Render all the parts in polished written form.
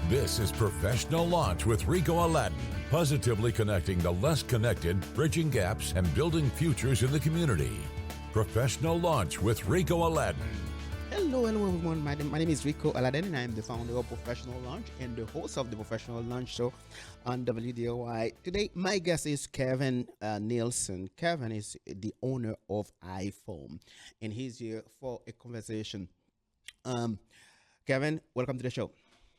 This is Professional Launch with Ricot Aladin, positively connecting the less connected, bridging gaps, and building futures in the community. Professional Launch with Ricot Aladin. Hello everyone. My name is Ricot Aladin, and I am the founder of Professional Launch and the host of the Professional Launch Show on WDOY. Today, my guest is Kevin Nilson. Kevin is the owner of iFOAM, and he's here for a conversation. Kevin, welcome to the show.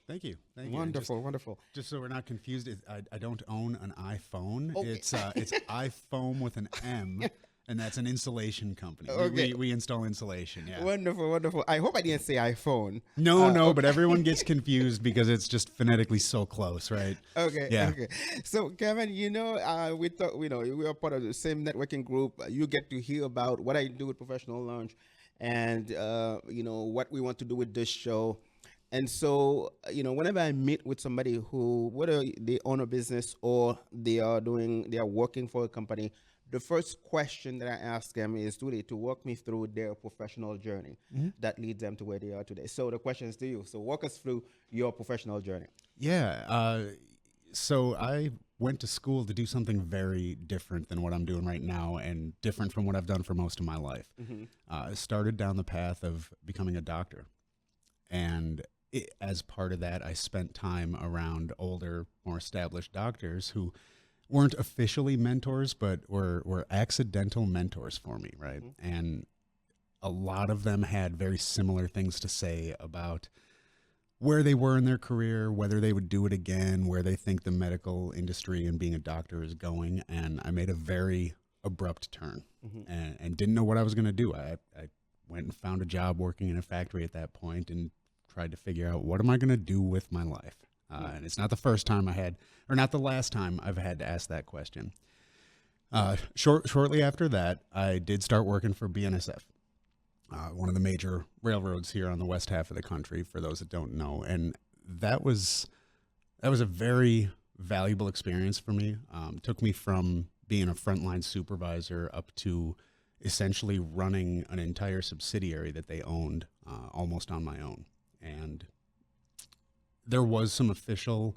Thank you. Wonderful, wonderful. Just so we're not confused, I don't own an iPhone. Okay. It's iFOAM with an M, and that's an insulation company. Okay. We install insulation. Yeah. Wonderful, wonderful. I hope I didn't say iPhone. No, Okay. but everyone gets confused because it's just phonetically so close, right? Okay. Yeah. Okay. So, Kevin, we thought, we are part of the same networking group. You get to hear about what I do with Professional Launch, and what we want to do with this show. And so, whenever I meet with somebody who, whether they own a business or they are working for a company, the first question that I ask them is really to walk me through their professional journey that leads them to where they are today. So the question is to you. So walk us through your professional journey. Yeah. So I went to school to do something very different than what I'm doing right now, and different from what I've done for most of my life. I started down the path of becoming a doctor, and as part of that, I spent time around older, more established doctors who weren't officially mentors, but were accidental mentors for me, right? And a lot of them had very similar things to say about where they were in their career, whether they would do it again, where they think the medical industry and being a doctor is going. And I made a very abrupt turn and didn't know what I was going to do. I went and found a job working in a factory at that point and tried to figure out, what am I going to do with my life? And it's not the first time not the last time I've had to ask that question. Shortly after that, I did start working for BNSF, one of the major railroads here on the west half of the country, for those that don't know. And that was a very valuable experience for me. Took me from being a frontline supervisor up to essentially running an entire subsidiary that they owned almost on my own. And there was some official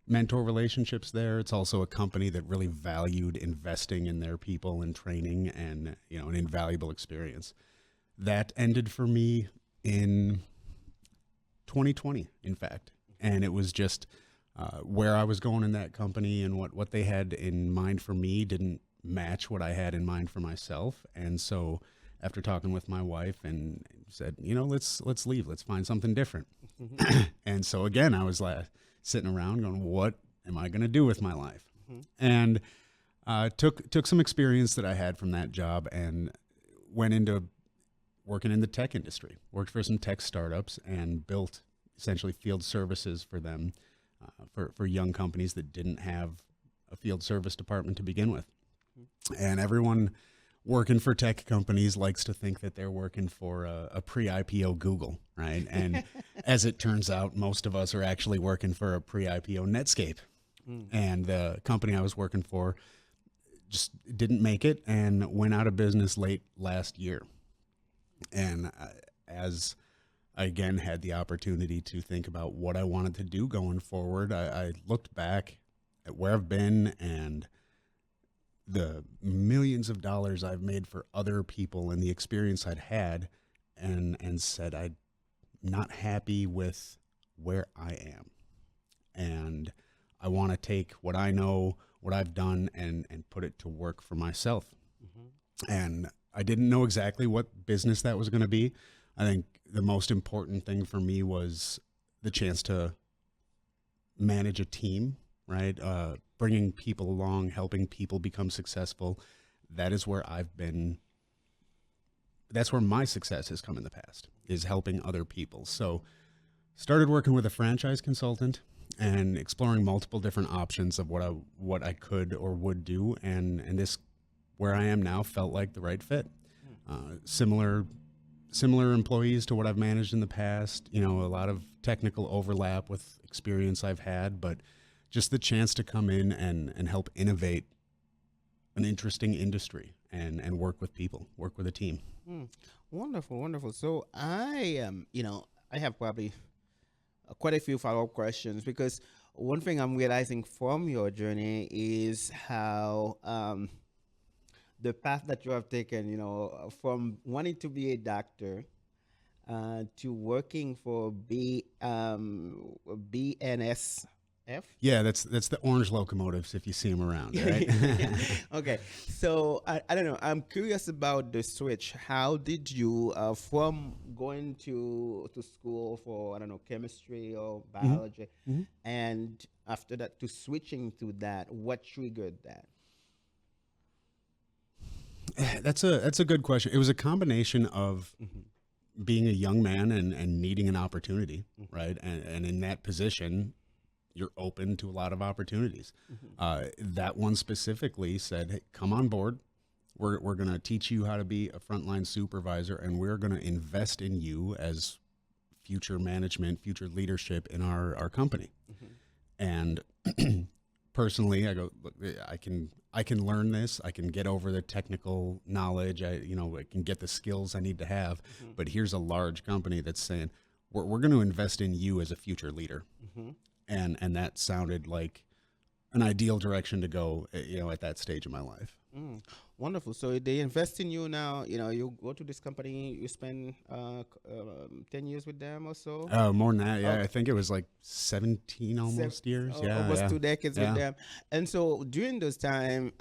mentor relationships there. It's also a company that really valued investing in their people and training, and an invaluable experience. That ended for me in 2020, in fact. And it was just where I was going in that company, and what they had in mind for me didn't match what I had in mind for myself. And so after talking with my wife, and said, let's leave, let's find something different. And so again, I was sitting around going, what am I going to do with my life? And took some experience that I had from that job and went into working in the tech industry, worked for some tech startups and built essentially field services for them, for young companies that didn't have a field service department to begin with. And everyone working for tech companies likes to think that they're working for a pre-IPO Google, right? And as it turns out, most of us are actually working for a pre-IPO Netscape. And the company I was working for just didn't make it and went out of business late last year. And as I again had the opportunity to think about what I wanted to do going forward, I looked back at where I've been and the millions of dollars I've made for other people and the experience I'd had, and said, I'm not happy with where I am. And I want to take what I know, what I've done, and put it to work for myself. And I didn't know exactly what business that was going to be. I think the most important thing for me was the chance to manage a team, right? Bringing people along, helping people become successful. That is where that's where my success has come in the past, is helping other people. So started working with a franchise consultant and exploring multiple different options of what I could or would do. And this, where I am now, felt like the right fit. Similar employees to what I've managed in the past, a lot of technical overlap with experience I've had, but just the chance to come in and help innovate an interesting industry and work with people, work with a team. Wonderful, wonderful. So I have probably quite a few follow-up questions, because one thing I'm realizing from your journey is how the path that you have taken, from wanting to be a doctor to working for BNSF. Yeah, that's the orange locomotives if you see them around, right? Okay, so I don't know. I'm curious about the switch. How did you, from going to school for, I don't know, chemistry or biology, Mhm. and after that to switching to that? What triggered that? That's a good question. It was a combination of Mm-hmm. being a young man and needing an opportunity, right? And in that position, you're open to a lot of opportunities. That one specifically said, hey, come on board. We're going to teach you how to be a frontline supervisor, and we're going to invest in you as future management, future leadership in our company. And personally, I go, look, I can learn this. I can get over the technical knowledge. I can get the skills I need to have. But here's a large company that's saying, we're going to invest in you as a future leader. And that sounded like an ideal direction to go, at that stage of my life. Wonderful. So they invest in you now. You go to this company, you spend 10 years with them or so. More than that, yeah. Oh. I think it was like 17 almost years. Yeah, Almost yeah. 2 decades Yeah. with them. And so during those time,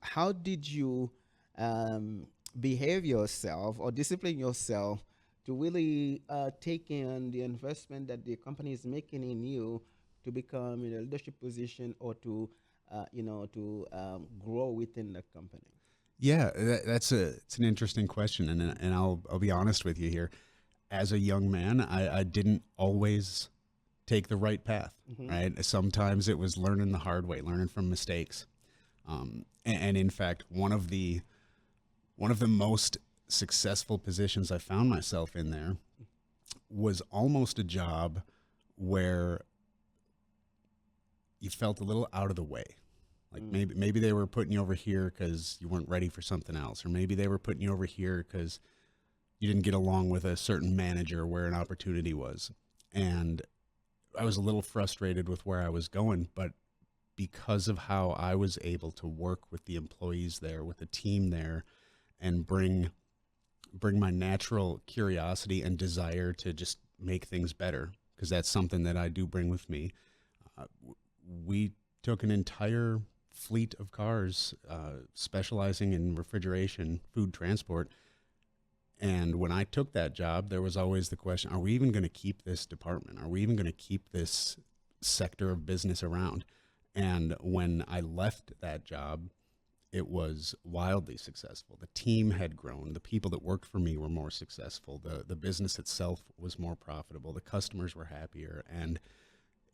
how did you behave yourself or discipline yourself to really take in the investment that the company is making in you to become in a leadership position, or to grow within the company? Yeah, it's an interesting question, and I'll be honest with you here. As a young man, I didn't always take the right path. Right, sometimes it was learning the hard way, learning from mistakes. And in fact, one of the most successful positions I found myself in there was almost a job where you felt a little out of the way. Like maybe they were putting you over here because you weren't ready for something else, or maybe they were putting you over here because you didn't get along with a certain manager where an opportunity was. And I was a little frustrated with where I was going, but because of how I was able to work with the employees there, with the team there, and bring my natural curiosity and desire to just make things better, because that's something that I do bring with me. We took an entire fleet of cars specializing in refrigeration, food transport. And when I took that job, there was always the question, are we even going to keep this department? Are we even going to keep this sector of business around? And when I left that job, it was wildly successful. The team had grown. The people that worked for me were more successful. The business itself was more profitable. The customers were happier. And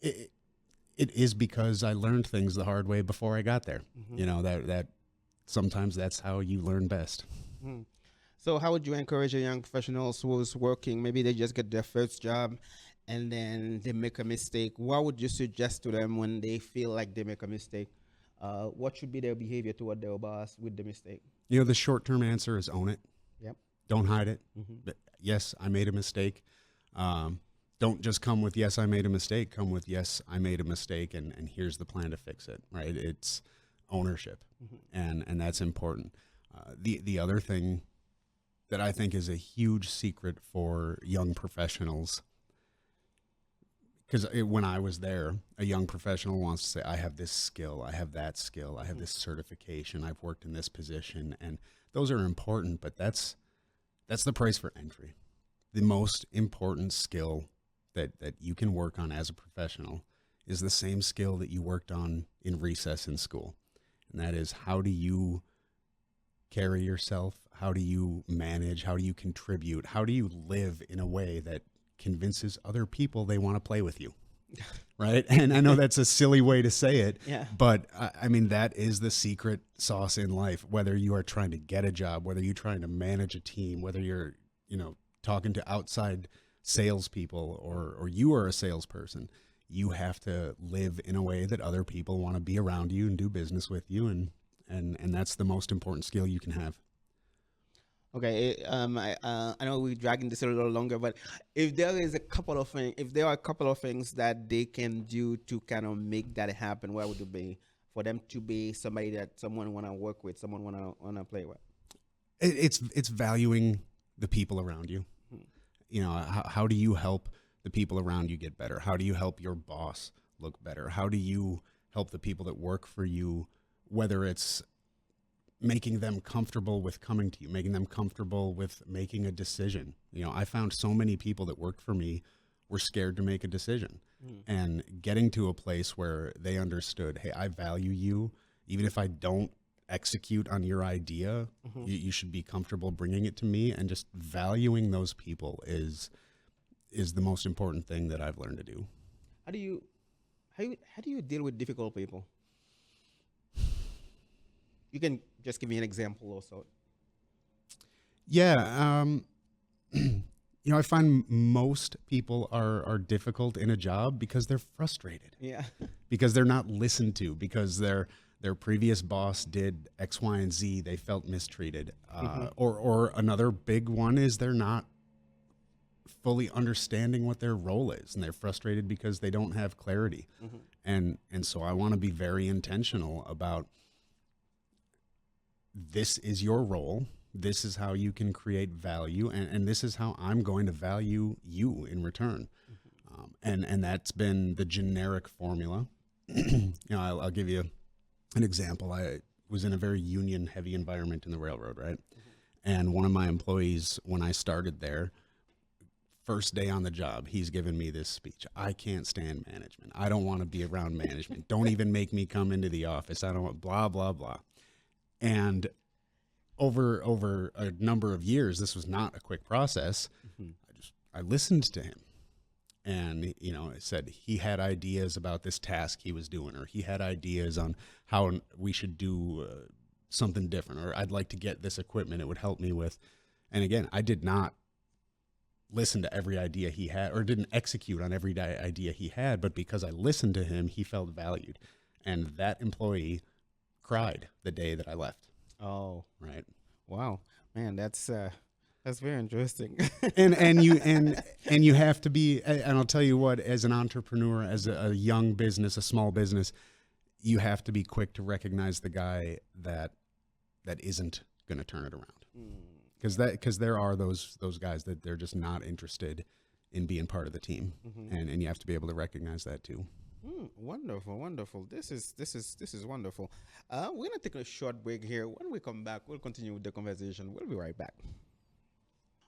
it is because I learned things the hard way before I got there. That sometimes that's how you learn best. So how would you encourage a young professionals who's working, maybe they just get their first job and then they make a mistake? What would you suggest to them when they feel like they make a mistake? What should be their behavior toward their boss with the mistake? The short-term answer is own it. Yep. Don't hide it. But yes, I made a mistake. Don't just come with, yes, I made a mistake. Come with, yes, I made a mistake, and here's the plan to fix it, right? It's ownership, and that's important. The other thing that I think is a huge secret for young professionals, because when I was there, a young professional wants to say, I have this skill, I have that skill, I have this certification, I've worked in this position, and those are important, but that's the price for entry. The most important skill that you can work on as a professional is the same skill that you worked on in recess in school, and that is, how do you carry yourself? How do you manage? How do you contribute? How do you live in a way that convinces other people they want to play with you? Right? And I know that's a silly way to say it, but I mean, that is the secret sauce in life. Whether you are trying to get a job, whether you're trying to manage a team, whether you're, talking to outside salespeople, or you are a salesperson, you have to live in a way that other people want to be around you and do business with you. And that's the most important skill you can have. Okay, I know we're dragging this a little longer, but if there are a couple of things that they can do to kind of make that happen, what would it be for them to be somebody that someone wanna work with, someone wanna play with? It's valuing the people around you. Mhm. You know, how do you help the people around you get better? How do you help your boss look better? How do you help the people that work for you, whether it's making them comfortable with coming to you, making them comfortable with making a decision? You know, I found so many people that worked for me were scared to make a decision, Mm. and getting to a place where they understood, hey, I value you. Even if I don't execute on your idea, Mhm. you should be comfortable bringing it to me, and just valuing those people is the most important thing that I've learned to do. How do you how do you deal with difficult people? You can just give me an example also. Yeah, you know, I find most people are difficult in a job because they're frustrated, Yeah. because they're not listened to, because their previous boss did X, Y, and Z. They felt mistreated, Mhm. or another big one is they're not fully understanding what their role is, and they're frustrated because they don't have clarity. Mhm. And so I want to be very intentional about, this is your role. This is how you can create value, and this is how I'm going to value you in return. And that's been the generic formula. You know, I'll give you an example. I was in a very union heavy environment in the railroad, right? And one of my employees, when I started there, first day on the job, he's given me this speech: I can't stand management. I don't want to be around management. Don't even make me come into the office. I don't want blah, blah, blah. And over a number of years, this was not a quick process. Mhm. I listened to him, and you know, it said he had ideas about this task he was doing, or he had ideas on how we should do something different, or I'd like to get this equipment, it would help me with. And again, I did not listen to every idea he had, or didn't execute on every idea he had, but because I listened to him, he felt valued. And that employee cried the day that I left, Oh, right? wow. Man, that's very interesting. And you have to be, and I'll tell you what, as an entrepreneur, as a young business, a small business, you have to be quick to recognize the guy that isn't going to turn it around, Mm. because there are those guys that they're just not interested in being part of the team, Mhm. and you have to be able to recognize that too. Wonderful, wonderful. This is wonderful. We're gonna take a short break here. When we come back, we'll continue with the conversation. We'll be right back.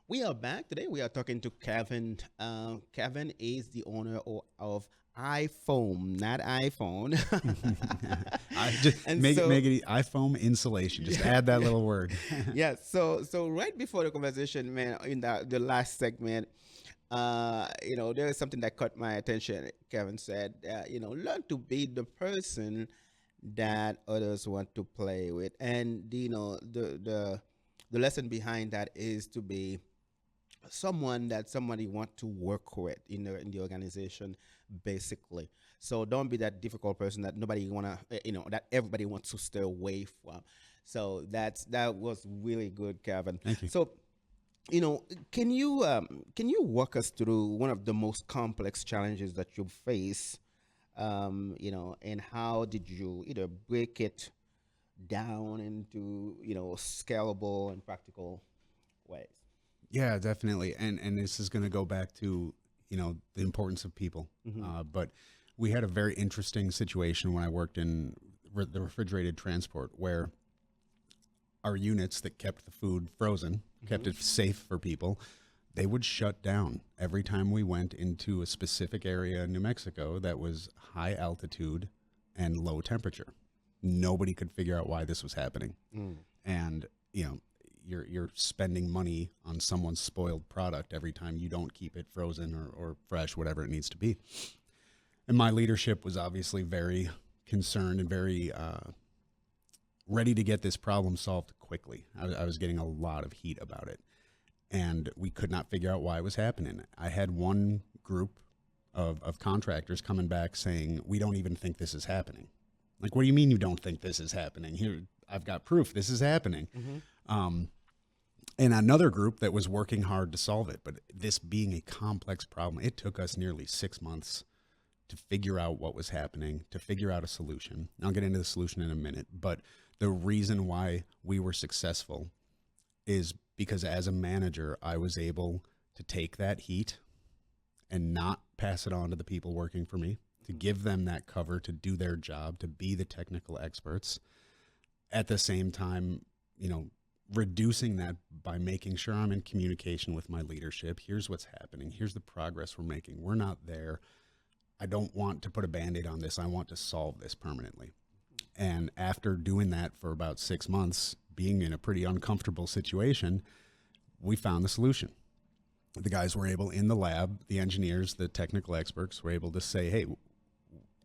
We are back today. We are talking to Kevin. Kevin is the owner of iFOAM, not iPhone. I just And make so, it iFOAM insulation. Just add that little word. yeah. So right before the conversation, man, in the last segment, there is something that caught my attention. Kevin said, learn to be the person that others want to play with, and the lesson behind that is to be someone that somebody want to work with in the organization, basically. So don't be that difficult person that nobody wanna that everybody wants to stay away from. So that was really good, Kevin. Thank you. So you know can you walk us through one of the most complex challenges that you face, and how did you either break it down into scalable and practical ways? Yeah, definitely. And this is going to go back to, the importance of people. Hmm. But we had a very interesting situation when I worked in the refrigerated transport, where our units that kept the food frozen, kept it safe for people, they would shut down every time we went into a specific area in New Mexico that was high altitude and low temperature. Nobody could figure out why this was happening. Mm. And, you're spending money on someone's spoiled product every time you don't keep it frozen or fresh, whatever it needs to be. And my leadership was obviously very concerned and very ready to get this problem solved quickly. I was getting a lot of heat about it, and we could not figure out why it was happening. I had one group of contractors coming back saying, we don't even think this is happening. Like, what do you mean you don't think this is happening? Here, I've got proof this is happening. Mhm. and another group that was working hard to solve it. But this being a complex problem, it took us nearly 6 months to figure out what was happening, to figure out a solution. I'll get into the solution in a minute, but the reason why we were successful is because as a manager, I was able to take that heat and not pass it on to the people working for me, to give them that cover to do their job, to be the technical experts. At the same time, reducing that by making sure I'm in communication with my leadership. Here's what's happening. Here's the progress we're making. We're not there. I don't want to put a Band-Aid on this. I want to solve this permanently. And after doing that for about 6 months, being in a pretty uncomfortable situation, we found the solution. The guys were able in the lab, the engineers, the technical experts were able to say, hey,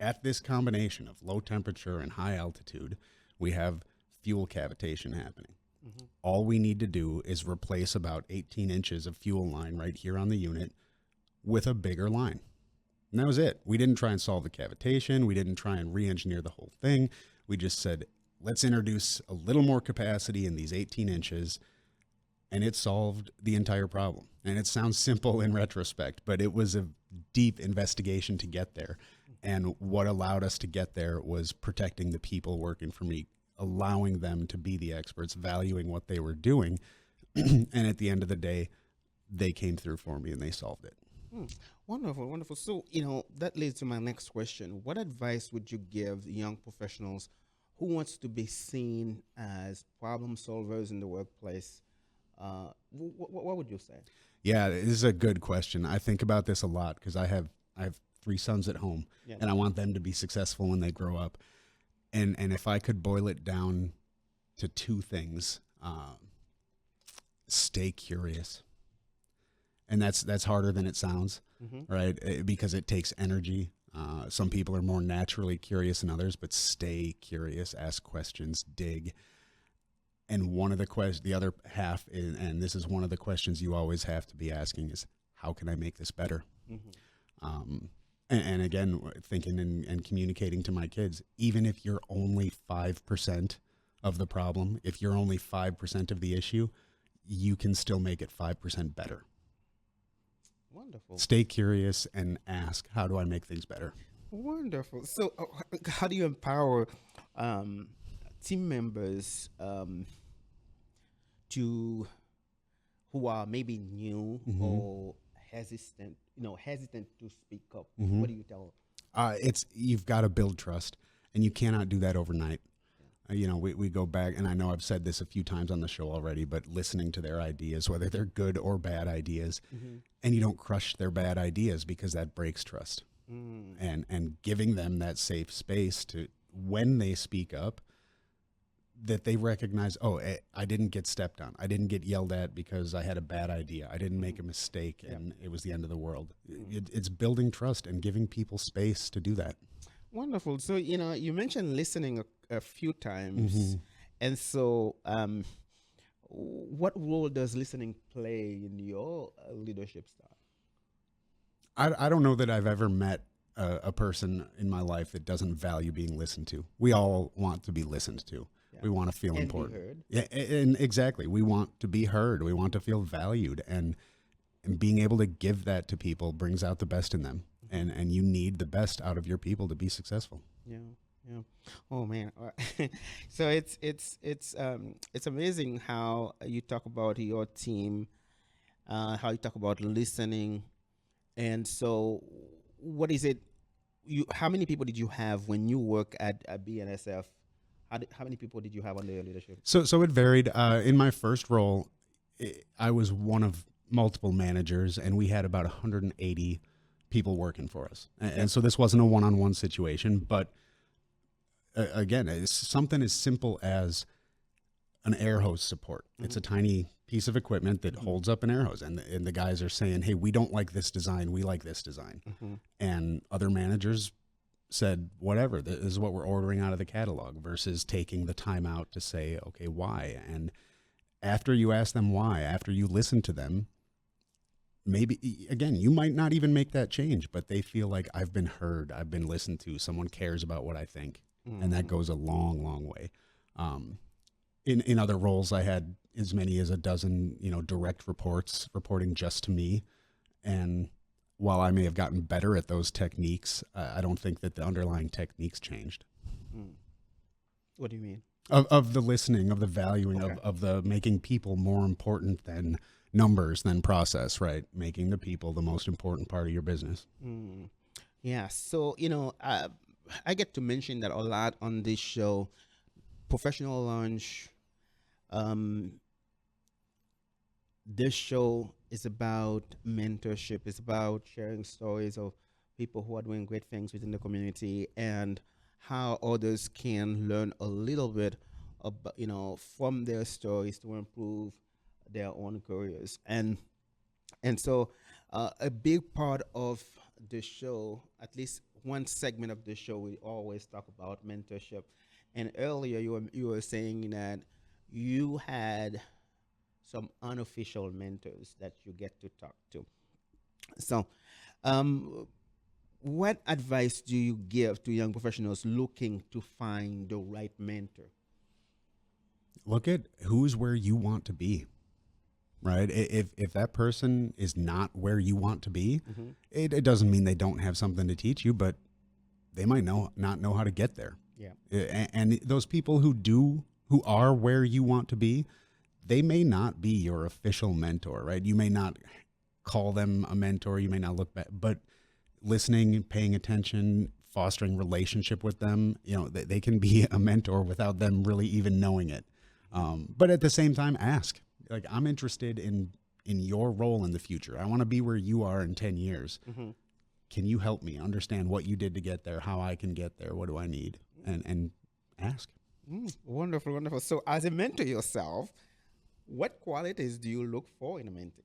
at this combination of low temperature and high altitude, we have fuel cavitation happening. Mm-hmm. All we need to do is replace about 18 inches of fuel line right here on the unit with a bigger line. And that was it. We didn't try and solve the cavitation. We didn't try and re-engineer the whole thing. We just said, let's introduce a little more capacity in these 18 inches, and it solved the entire problem. And it sounds simple in retrospect, but it was a deep investigation to get there. And what allowed us to get there was protecting the people working for me, allowing them to be the experts, valuing what they were doing. And at the end of the day, they came through for me and they solved it. Wonderful, wonderful. So, that leads to my next question. What advice would you give young professionals who wants to be seen as problem solvers in the workplace? What would you say? Yeah, this is a good question. I think about this a lot because I have 3 sons at home, and I want them to be successful when they grow up. And if I could boil it down to 2 things, stay curious. And that's harder than it sounds, right? Because it takes energy. Some people are more naturally curious than others, but stay curious, ask questions, dig. And one of the other half is, and this is one of the questions you always have to be asking, is how can I make this better? And again, thinking and communicating to my kids, even if you're only 5% of the problem, if you're only 5% of the issue, you can still make it 5% better. Wonderful. Stay curious and ask, how do I make things better? Wonderful. So how do you empower team members who are maybe new or hesitant to speak up? What do you tell them? You've got to build trust, and you cannot do that overnight. We go back, and I know I've said this a few times on the show already, but listening to their ideas, whether they're good or bad ideas, and you don't crush their bad ideas because that breaks trust. And giving them that safe space to, when they speak up, that they recognize, I didn't get stepped on. I didn't get yelled at because I had a bad idea. I didn't make a mistake and it was the end of the world. It's building trust and giving people space to do that. Wonderful. So, you mentioned listening a few times. And so what role does listening play in your leadership style? I don't know that I've ever met a person in my life that doesn't value being listened to. We all want to be listened to. Yeah. We want to feel important. Be heard. Yeah, and exactly. We want to be heard. We want to feel valued, and being able to give that to people brings out the best in them. And you need the best out of your people to be successful. Yeah. Oh man. So it's amazing how you talk about your team, how you talk about listening. And so what is it, how many people did you have when you work at BNSF? How many people did you have under your leadership? So it varied. In my first role, I was one of multiple managers, and we had about 180 people working for us. And so this wasn't a one-on-one situation, but again, it's something as simple as an air hose support. It's a tiny piece of equipment that holds up an air hose, and the guys are saying, hey, we don't like this design, we like this design. And other managers said, whatever, this is what we're ordering out of the catalog, versus taking the time out to say, okay, why? And after you ask them why, after you listen to them, maybe, again, you might not even make that change, but they feel like, I've been heard, I've been listened to, someone cares about what I think. And that goes a long, long way. in other roles, I had as many as a dozen, direct reports reporting just to me. And while I may have gotten better at those techniques, I don't think that the underlying techniques changed. What do you mean? Of the listening, of the valuing, Okay. of the making people more important than numbers, than process, right? Making the people the most important part of your business. Yeah. So, I get to mention that a lot on this show. Professional Lunch. This show is about mentorship. It's about sharing stories of people who are doing great things within the community and how others can learn a little bit about, from their stories to improve their own careers. And so, a big part of the show, at least one segment of the show, we always talk about mentorship. And earlier, you were saying that you had some unofficial mentors that you get to talk to. So, um, what advice do you give to young professionals looking to find the right mentor? Look at who's where you want to be, right? If that person is not where you want to be, it doesn't mean they don't have something to teach you, but they might not know how to get there. Yeah. And those people who are where you want to be, they may not be your official mentor, right? You may not call them a mentor. You may not look back, but listening, paying attention, fostering relationship with them, they can be a mentor without them really even knowing it. But at the same time, ask. Like, I'm interested in your role in the future. I want to be where you are in 10 years. Can you help me understand what you did to get there, how I can get there, what do I need? And ask. Wonderful, wonderful. So, as a mentor yourself, what qualities do you look for in a mentee?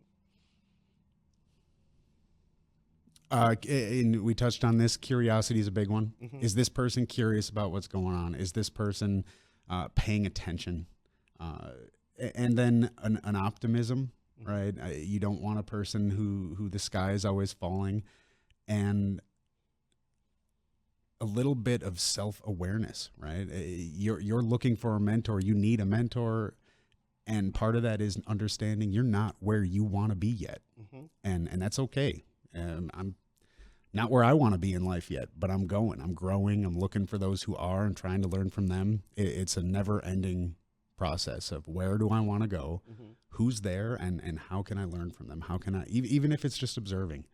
And we touched on this. Curiosity is a big one. Is this person curious about what's going on? Is this person paying attention? And then an optimism, right? You don't want a person who the sky is always falling, and a little bit of self-awareness, right? You're looking for a mentor. You need a mentor. And part of that is understanding you're not where you want to be yet. And that's okay. I'm not where I want to be in life yet, but I'm growing, I'm looking for those who are and trying to learn from them. It's a never ending process of where do I want to go, who's there, and how can I learn from them? How can I, even if it's just observing,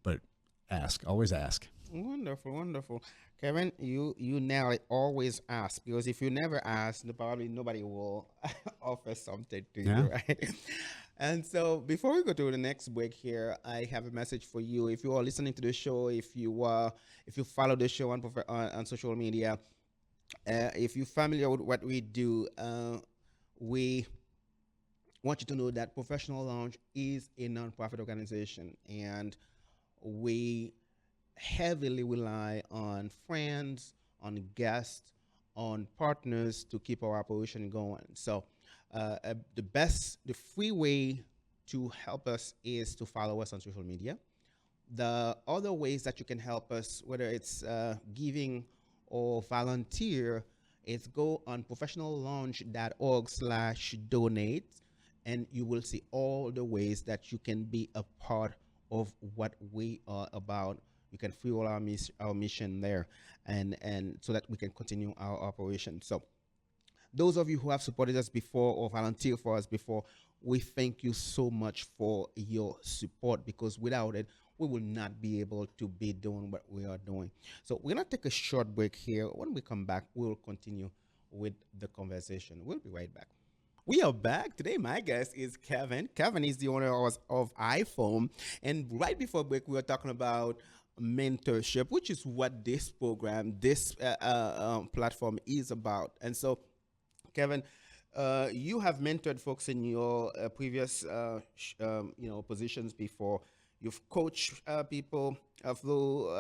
but always ask. Wonderful, wonderful. Kevin, you nail it. Always ask, because if you never ask, probably nobody will offer something to you, right? And so, before we go to the next break here, I have a message for you. If you are listening to the show, if you follow the show on social media, if you're familiar with what we do, we want you to know that Professional Lounge is a nonprofit organization, and we heavily rely on friends, on guests, on partners to keep our operation going. So the free way to help us is to follow us on social media. The other ways that you can help us, whether it's giving or volunteer, is go on professionallaunch.org/donate, and you will see all the ways that you can be a part of what we are about. You can fuel our mission there, and so that we can continue our operation. So those of you who have supported us before or volunteered for us before, we thank you so much for your support, because without it, we will not be able to be doing what we are doing. So we're going to take a short break here. When we come back, we'll continue with the conversation. We'll be right back. We are back. Today, my guest is Kevin. Kevin is the owner of iFOAM. And right before break, we were talking about mentorship, which is what this program, this platform is about. And so, Kevin, you have mentored folks in your previous, positions before. You've coached people through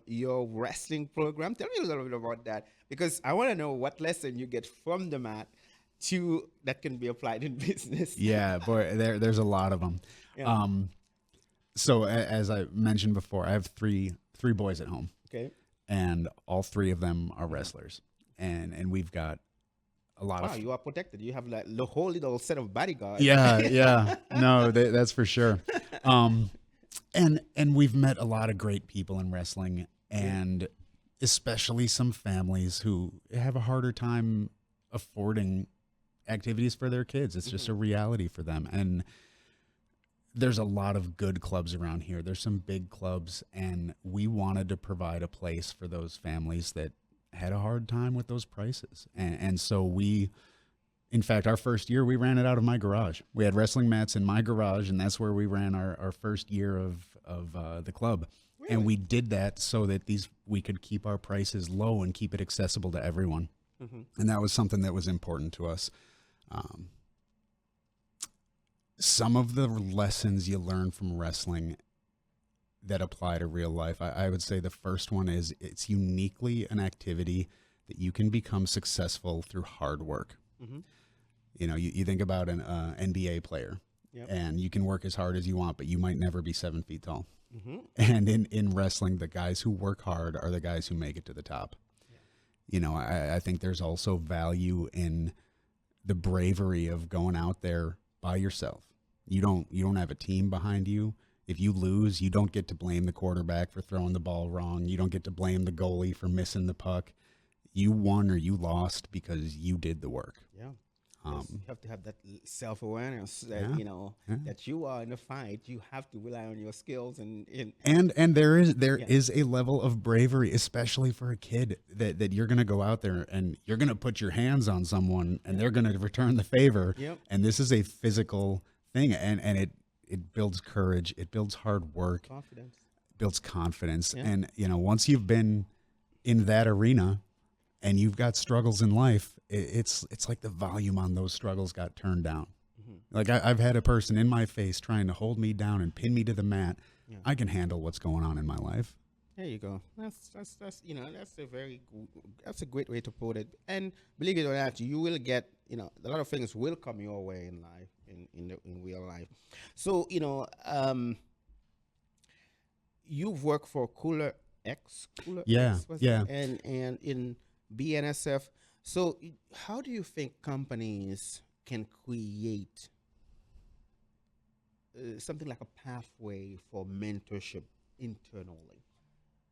your wrestling program. Tell me a little bit about that, because I want to know what lesson you get from the mat to that can be applied in business. Yeah, boy, there's a lot of them. Yeah. So as I mentioned before, I have three boys at home. Okay. And all three of them are wrestlers, and we've got a lot Wow, of you are protected. You have like the whole little set of bodyguards. yeah. No, that's for sure. And we've met a lot of great people in wrestling, and especially some families who have a harder time affording activities for their kids. It's just a reality for them. And there's a lot of good clubs around here. There's some big clubs, and we wanted to provide a place for those families that had a hard time with those prices. And so we, in fact, our first year, we ran it out of my garage. We had wrestling mats in my garage, and that's where we ran our first year of the club. Really? And we did that so that we could keep our prices low and keep it accessible to everyone. And that was something that was important to us. Some of the lessons you learn from wrestling that apply to real life, I would say the first one is it's uniquely an activity that you can become successful through hard work. You know, you think about an NBA player, and you can work as hard as you want, but you might never be 7 feet tall. And in wrestling, the guys who work hard are the guys who make it to the top. You know, I think there's also value in the bravery of going out there by yourself. You don't have a team behind you. If you lose, you don't get to blame the quarterback for throwing the ball wrong. You don't get to blame the goalie for missing the puck. You won or you lost because you did the work. Yeah. You have to have that self-awareness that that you are in a fight. You have to rely on your skills and there is a level of bravery, especially for a kid, that you're going to go out there and you're going to put your hands on someone and they're going to return the favor. And this is a physical thing, and it builds courage, it builds hard work, builds confidence. And once you've been in that arena and you've got struggles in life, it's like the volume on those struggles got turned down. Like I've had a person in my face trying to hold me down and pin me to the mat. I can handle what's going on in my life. There you go. That's that's a great way to put it. And believe it or not, you will get a lot of things will come your way in life, in real life. So you've worked for Cooler X, and in BNSF. So how do you think companies can create something like a pathway for mentorship internally,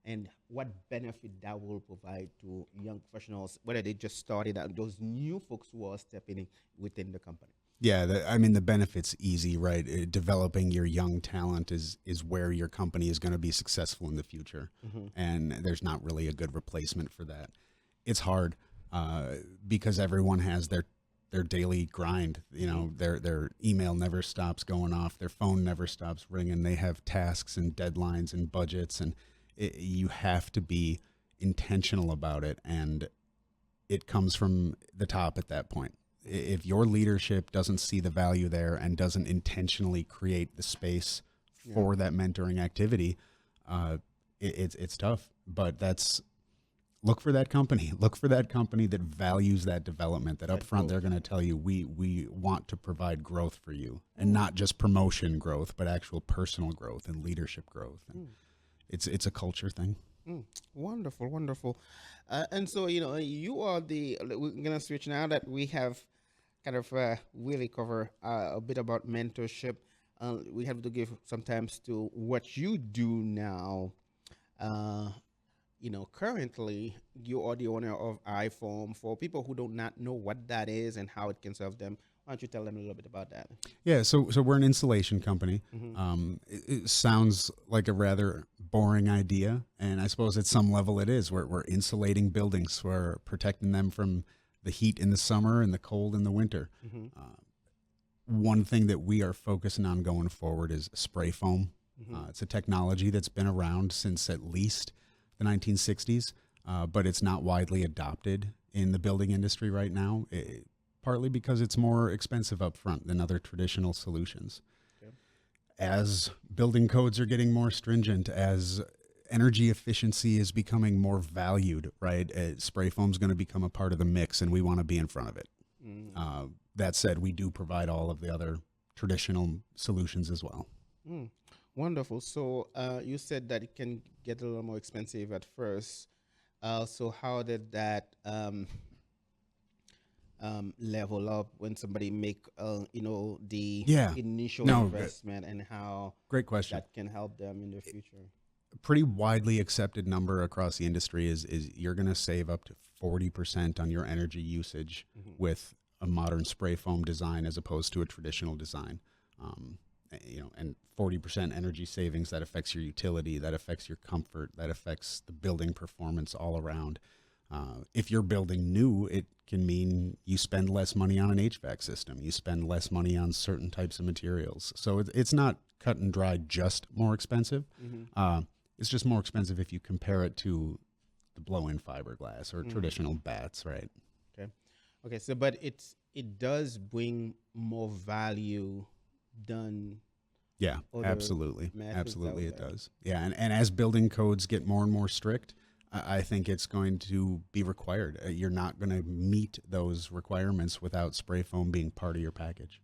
and what benefit that will provide to young professionals, whether they just started out, those new folks who are stepping in within the company? Yeah, the benefit's easy, right? Developing your young talent is where your company is going to be successful in the future, and there's not really a good replacement for that. It's hard because everyone has their daily grind. Their email never stops going off, their phone never stops ringing. They have tasks and deadlines and budgets, and you have to be intentional about it, and it comes from the top at that point. If your leadership doesn't see the value there and doesn't intentionally create the space for that mentoring activity, it's tough. But look for that company. Look for that company that values that development, that up front they're going to tell you, we want to provide growth for you, and not just promotion growth, but actual personal growth and leadership growth. And it's a culture thing. Wonderful, wonderful. And so, you are we're going to switch now that we have kind of really cover a bit about mentorship. We have to give sometimes to what you do now. Currently you are the owner of iFOAM. For people who do not know what that is and how it can serve them, why don't you tell them a little bit about that? Yeah, so we're an insulation company. It sounds like a rather boring idea, and I suppose at some level it is. We're insulating buildings. We're protecting them from the heat in the summer and the cold in the winter. One thing that we are focusing on going forward is spray foam. It's a technology that's been around since at least the 1960s, but it's not widely adopted in the building industry right now, partly because it's more expensive up front than other traditional solutions. As building codes are getting more stringent, as energy efficiency is becoming more valued, right, spray foam is going to become a part of the mix, and we want to be in front of it. That said, we do provide all of the other traditional solutions as well. Wonderful. So you said that it can get a little more expensive at first. So how did that level up when somebody make the Yeah. initial No, investment, and how great question. that can help them in the future. Pretty widely accepted number across the industry is you're going to save up to 40% on your energy usage with a modern spray foam design as opposed to a traditional design. And 40% energy savings, that affects your utility, that affects your comfort, that affects the building performance all around. If you're building new, it can mean you spend less money on an HVAC system. You spend less money on certain types of materials. So it's not cut and dry, just more expensive. It's just more expensive if you compare it to the blow-in fiberglass or traditional bats, right? Okay. So, but it does bring more value than Yeah, other absolutely. methods Absolutely out it there. does. Yeah, and as building codes get more and more strict, I think it's going to be required. You're not going to meet those requirements without spray foam being part of your package.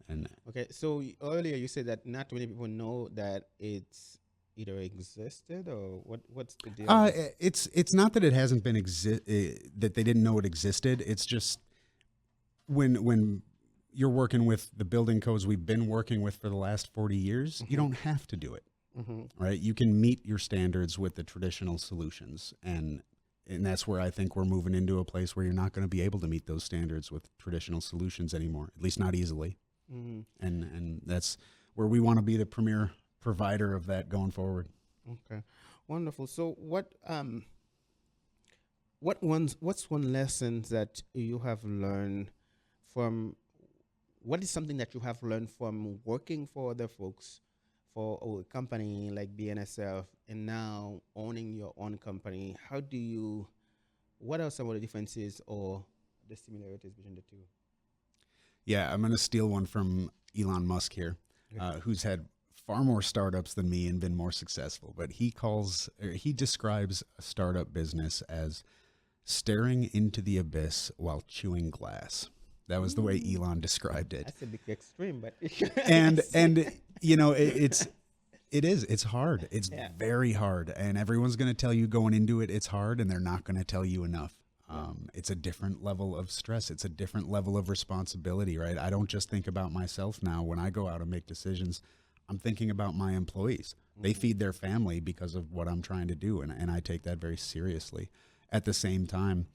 And Okay. So earlier you said that not many people know that it's either existed, or what's the deal? it's not that it hasn't been that they didn't know it existed. It's just when you're working with the building codes we've been working with for the last 40 years, you don't have to do it. Right? You can meet your standards with the traditional solutions, and that's where I think we're moving into a place where you're not going to be able to meet those standards with traditional solutions anymore, at least not easily. And that's where we want to be the premier provider of that going forward. Okay, wonderful. So what's one lesson that you have learned from? What is something that you have learned from working for other folks, for a company like BNSF, and now owning your own company? What are some of the differences or the similarities between the two? Yeah, I'm going to steal one from Elon Musk here, who's had far more startups than me and been more successful. But he describes a startup business as staring into the abyss while chewing glass. That was the way Elon described it. That's a bit extreme, but And it's hard. It's very hard, and everyone's going to tell you going into it it's hard, and they're not going to tell you enough. It's a different level of stress. It's a different level of responsibility, right? I don't just think about myself now when I go out and make decisions. I'm thinking about my employees. They feed their family because of what I'm trying to do, and I take that very seriously. At the same time,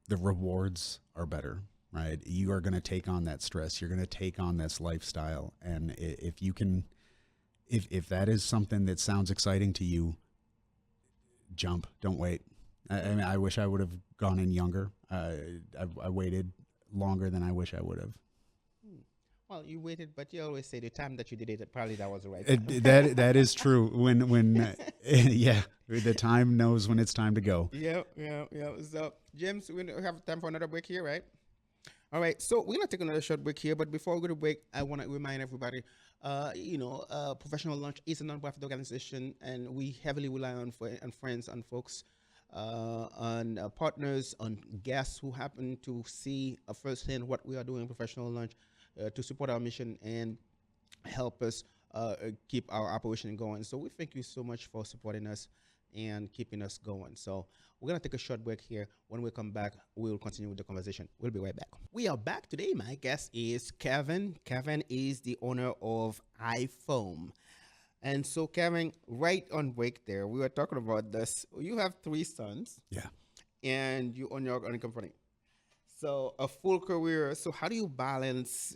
the rewards are better, right? You are going to take on that stress. You're going to take on this lifestyle, and if you can, if that is something that sounds exciting to you, jump. Don't wait. I mean, I wish I would have gone in younger. I waited longer than I wish I would have. Well, you waited, but you always say the time that you did it, probably that was the right time. That is true. When the time knows when it's time to go. Yeah. So, James, we have time for another break here, right? All right. So we're gonna take another short break here, but before we go to break, I want to remind everybody, Professional Launch is a nonprofit organization, and we heavily rely on friends, on folks, on partners, on guests who happen to see firsthand what we are doing in Professional Launch, to support our mission and help us keep our operation going. So we thank you so much for supporting us and keeping us going. So we're going to take a short break here. When we come back, we'll continue with the conversation. We'll be right back. We are back today. My guest is Kevin. Kevin is the owner of iFOAM. And so, Kevin, right on break there, we were talking about this. You have 3 sons. Yeah. And you own your own company. So a full career. So how do you balance,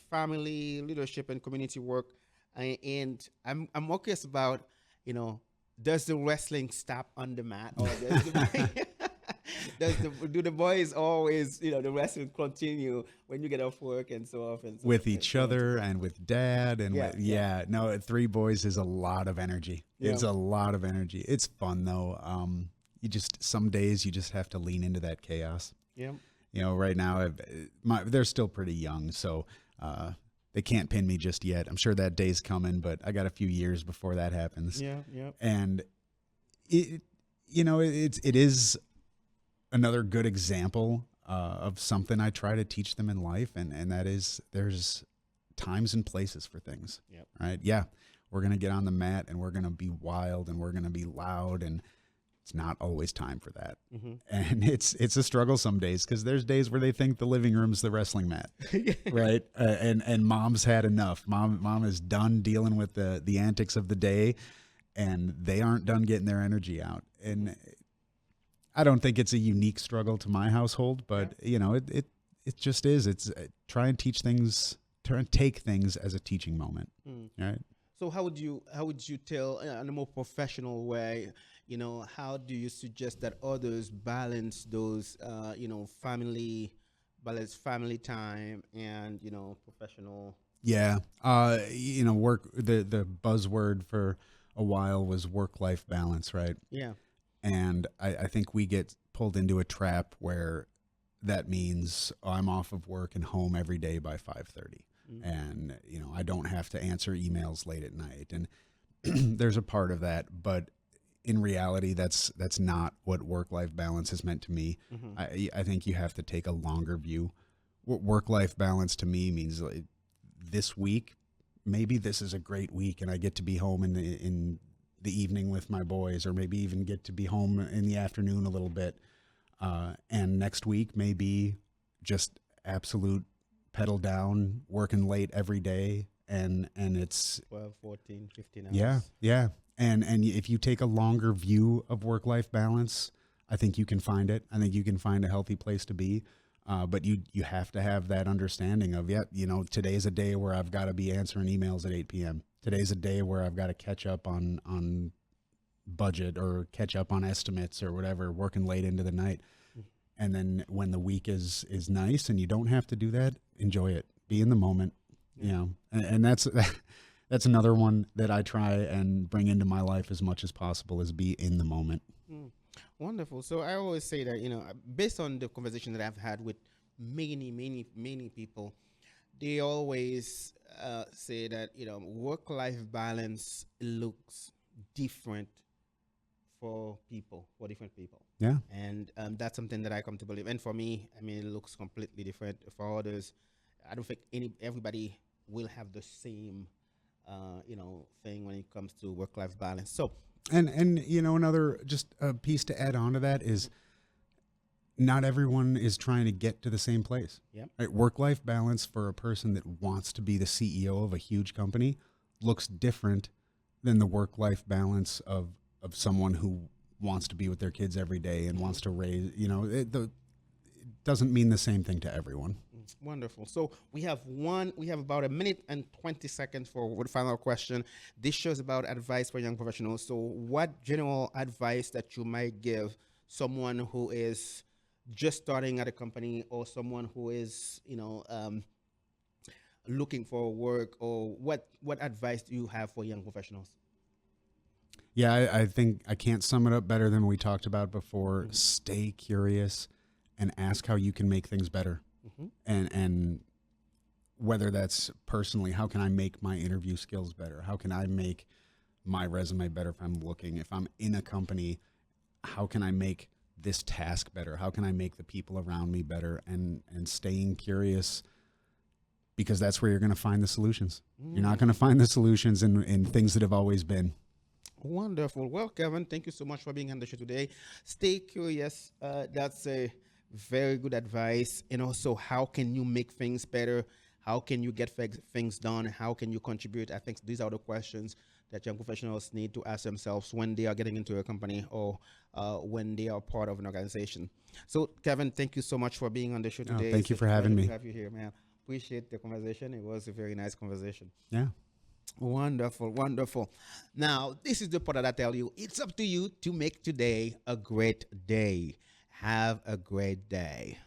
family, leadership, and community work? And I'm more curious about, does the wrestling stop on the mat, or do the boys always, the wrestling continue when you get off work and so on? With each other and with dad and no, 3 boys is a lot of energy. Yeah. It's a lot of energy. It's fun though. Some days you just have to lean into that chaos. Yeah. Right now they're still pretty young, so they can't pin me just yet. I'm sure that day's coming, but I got a few years before that happens. Yeah. And it is another good example of something I try to teach them in life, and that is there's times and places for things. Yep. Right? Yeah, we're gonna get on the mat and we're gonna be wild and we're gonna be loud, and it's not always time for that. Mm-hmm. And it's a struggle some days, because there's days where they think the living room's the wrestling mat, right? And mom's had enough. Mom is done dealing with the antics of the day, and they aren't done getting their energy out. And I don't think it's a unique struggle to my household, but it just is. It's try and take things as a teaching moment, right? So how would you tell in a more professional way, how do you suggest that others balance those, family time and, professional? Yeah. Work, the buzzword for a while was work-life balance, right? Yeah. And I think we get pulled into a trap where that means I'm off of work and home every day by 5:30. And, I don't have to answer emails late at night. And there's a part of that, but in reality, that's not what work-life balance has meant to me. I think you have to take a longer view. What work-life balance to me means, like, this week, maybe this is a great week and I get to be home in the evening with my boys, or maybe even get to be home in the afternoon a little bit. And next week, maybe just absolute pedal down, working late every day, and it's 12, 14, 15 hours. Yeah. And if you take a longer view of work-life balance, I think you can find it. I think you can find a healthy place to be. But you have to have that understanding of, today's a day where I've got to be answering emails at 8 p.m. Today's a day where I've got to catch up on budget, or catch up on estimates, or whatever, working late into the night. And then when the week is nice and you don't have to do that, enjoy it. Be in the moment, and that's another one that I try and bring into my life as much as possible, is be in the moment. Wonderful. So I always say that, based on the conversation that I've had with many people, they always say that, work-life balance looks different for different people. Yeah. And that's something that I come to believe. And for me, it looks completely different. For others, I don't think everybody will have the same, thing when it comes to work-life balance. So, and another just a piece to add on to that is, not everyone is trying to get to the same place. Yeah. Right? Work-life balance for a person that wants to be the CEO of a huge company looks different than the work-life balance of someone who wants to be with their kids every day and wants to raise, it doesn't mean the same thing to everyone. Wonderful. So we have about 1 minute and 20 seconds for the final question. This show is about advice for young professionals. So what general advice that you might give someone who is just starting at a company, or someone who is, looking for work, or what advice do you have for young professionals? Yeah, I think I can't sum it up better than we talked about before. Stay curious and ask how you can make things better. And whether that's personally, how can I make my interview skills better? How can I make my resume better if I'm in a company, how can I make this task better? How can I make the people around me better? And staying curious, because that's where you're going to find the solutions. You're not going to find the solutions in things that have always been. Wonderful. Well, Kevin, thank you so much for being on the show today. Stay curious. That's a very good advice. And also, how can you make things better? How can you get things done? How can you contribute? I think these are the questions that young professionals need to ask themselves when they are getting into a company, or when they are part of an organization. So, Kevin, thank you so much for being on the show today. Thank you for having me. To have you here, man. Appreciate the conversation. It was a very nice conversation. Yeah. Wonderful. Now, this is the part that I tell you, it's up to you to make today a great day. Have a great day.